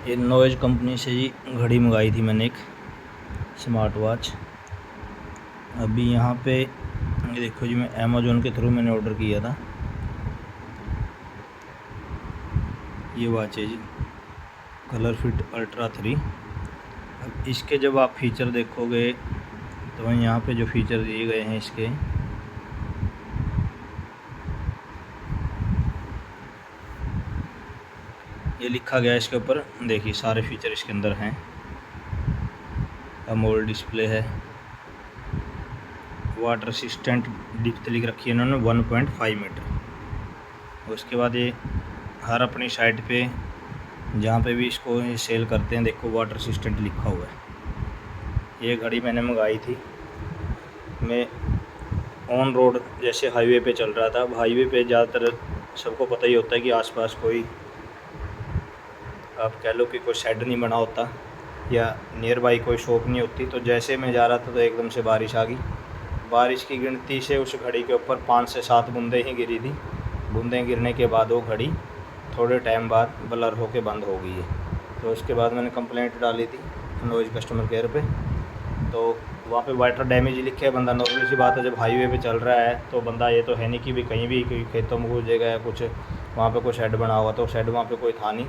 ये noise company से जी घड़ी मंगाई थी मैंने, एक स्मार्ट वॉच। अभी यहाँ पे ये देखो जी, मैं अमेज़ॉन के थ्रू मैंने ऑर्डर किया था। ये वॉच है जी, कलर फिट अल्ट्रा 3। अब इसके जब आप फीचर देखोगे तो यहाँ पे जो फीचर दिए गए हैं इसके, ये लिखा गया है इसके ऊपर, देखिए सारे फीचर इसके अंदर हैं। अमोल्ड डिस्प्ले है, वाटर असिस्टेंट डिप्थ लिख रखी है इन्होंने 1.5 मीटर। उसके बाद ये हर अपनी साइट पे जहाँ पे भी इसको ये सेल करते हैं, देखो वाटर असिस्टेंट लिखा हुआ है। ये घड़ी मैंने मंगाई थी, मैं ऑन रोड जैसे हाईवे पे चल रहा था। हाईवे पे ज़्यादातर सबको पता ही होता है कि आसपास कोई, आप कह लो कि कोई शेड नहीं बना होता या नियर बाई कोई शॉप नहीं होती। तो जैसे मैं जा रहा था तो एकदम से बारिश आ गई। बारिश की गिनती से उस घड़ी के ऊपर 5 से 7 बूंदें ही गिरी थी। बूंदें गिरने के बाद वो घड़ी थोड़े टाइम बाद ब्लर होके बंद हो गई है। तो उसके बाद मैंने कंप्लेंट डाली थी नॉइज़ कस्टमर केयर पे। तो वहाँ पे वाटर डैमेज लिखे है। बंदा, नॉर्मल सी बात है, जब हाईवे पे चल रहा है तो बंदा ये तो है नहीं कि भी कहीं भी कोई खेतों में घुस जाएगा या कुछ, वहाँ पे कोई शेड बना हुआ, तो शेड वहाँ पे कोई था नहीं।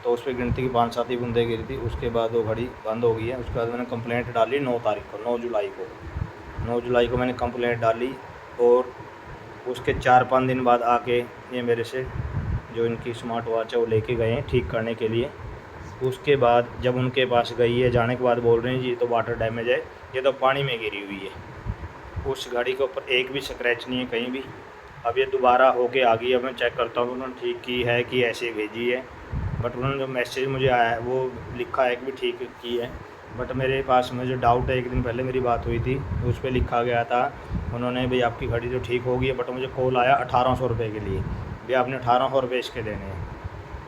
तो उस पर गिनती की 5-7 ही बूंदें गिरी थी। उसके बाद वो घड़ी बंद हो गई है। उसके बाद मैंने कंप्लेंट डाली 9 तारीख को, 9 जुलाई को मैंने कंप्लेंट डाली। और उसके 4-5 दिन बाद आके ये मेरे से जो इनकी स्मार्ट वॉच है वो लेके गए हैं ठीक करने के लिए। उसके बाद जब उनके पास गई है, जाने के बाद बोल रहे हैं जी ये तो वाटर डैमेज है, ये तो पानी में गिरी हुई है। उस घड़ी के ऊपर एक भी स्क्रैच नहीं है कहीं भी। अब ये दोबारा होके आ गई है। अब मैं चेक करता हूँ उन्होंने ठीक की है कि ऐसे भेजी है। बट उन्होंने जो मैसेज मुझे आया है वो लिखा है कि भी ठीक की है। बट मेरे पास मुझे डाउट है, एक दिन पहले मेरी बात हुई थी, उस पर लिखा गया था उन्होंने भाई आपकी घड़ी तो ठीक हो गई है। बट मुझे कॉल आया 1800 रुपये के लिए, भाई आपने 1800 रुपये इसके देने हैं।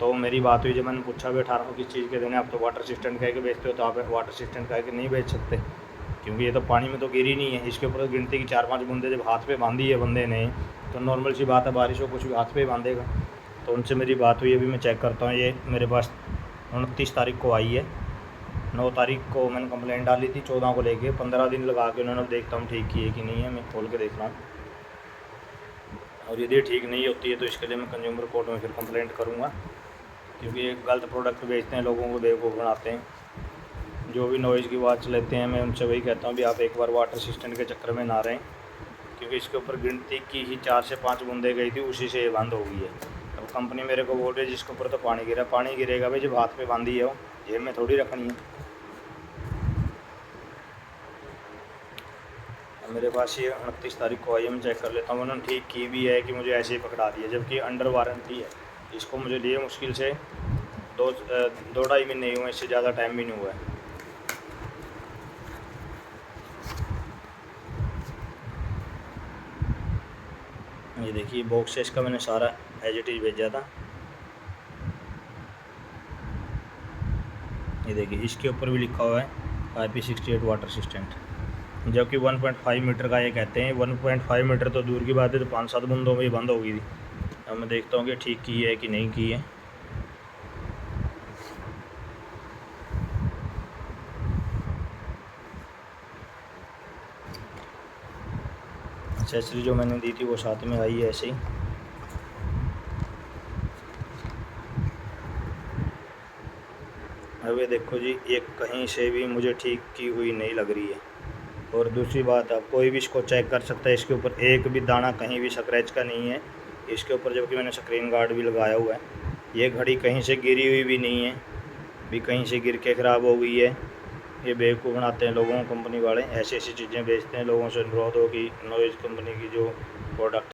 तो मेरी बात हुई, जब मैंने पूछा भी 1800 किस चीज़ के देने, आप तो वाटर असिस्टेंट कह के बेचते हो, तो आप वाटर असिस्टेंट कह के नहीं बेच सकते क्योंकि ये तो पानी में तो गिरी नहीं है। इसके ऊपर गिनती की 4-5 बूंदे जब हाथ पे बांधी है बंदे ने, तो नॉर्मल सी बात है, बारिश हो कुछ भी हाथ पे बांधेगा। तो उनसे मेरी बात हुई, अभी मैं चेक करता हूँ। ये मेरे पास 29 तारीख को आई है। 9 तारीख को मैंने कंप्लेंट डाली थी, 14 को लेके 15 दिन लगा के उन्होंने, देखता हूँ ठीक की है कि नहीं है, मैं खोल के देख रहा हूँ। और यदि ठीक नहीं होती है तो इसके लिए मैं कंज्यूमर कोर्ट में फिर कंप्लेंट करूँगा, क्योंकि ये गलत प्रोडक्ट बेचते हैं, लोगों को बेवकूफ़ बनाते हैं। जो भी नॉइज़ की वॉच लेते हैं, मैं उनसे वही कहता हूँ भी आप एक बार वाटर असिस्टेंट के चक्कर में ना रहें, क्योंकि इसके ऊपर गिनती की ही 4 से 5 बूंदें गई थी, उसी से ये बंद हो गई है। अब कंपनी मेरे को बोल रही है जिसके ऊपर तो पानी गिरा, पानी गिरेगा भाई जब हाथ पे बांधी है, वो जेब में थोड़ी रखनी है। मेरे पास ये 29 तारीख को आई है, मैं चेक कर लेता हूँ। उन्होंने ठीक की भी है कि मुझे ऐसे ही पकड़ा दिया, जबकि अंडर वारंटी है। इसको मुझे लिए मुश्किल से 2-2.5 महीने नहीं हुए, इससे ज़्यादा टाइम भी नहीं हुआ है। ये देखिए बॉक्स है इसका, मैंने सारा एज इट इज़ भेजा था। ये देखिए इसके ऊपर भी लिखा हुआ है IP68 वाटर असिस्टेंट, जबकि 1.5 मीटर का ये कहते हैं। 1.5 मीटर तो दूर की बात है, तो 5-7 बूंदों में ही बंद हो गई थी। अब मैं देखता हूँ कि ठीक की है कि नहीं की है। एक्सेसरी जो मैंने दी थी वो साथ में आई है ऐसे ही। अब ये देखो जी, ये कहीं से भी मुझे ठीक की हुई नहीं लग रही है। और दूसरी बात, आप कोई भी इसको चेक कर सकता है, इसके ऊपर एक भी दाना कहीं भी स्क्रैच का नहीं है इसके ऊपर, जबकि मैंने स्क्रीन गार्ड भी लगाया हुआ है। ये घड़ी कहीं से गिरी हुई भी नहीं है, भी कहीं से गिर के ख़राब हो गई है। ये बेवकूफ़ बनाते हैं लोगों को, कंपनी वाले ऐसी ऐसी चीज़ें बेचते हैं। लोगों से अनुरोध हो कि नॉइज़ कंपनी की जो प्रोडक्ट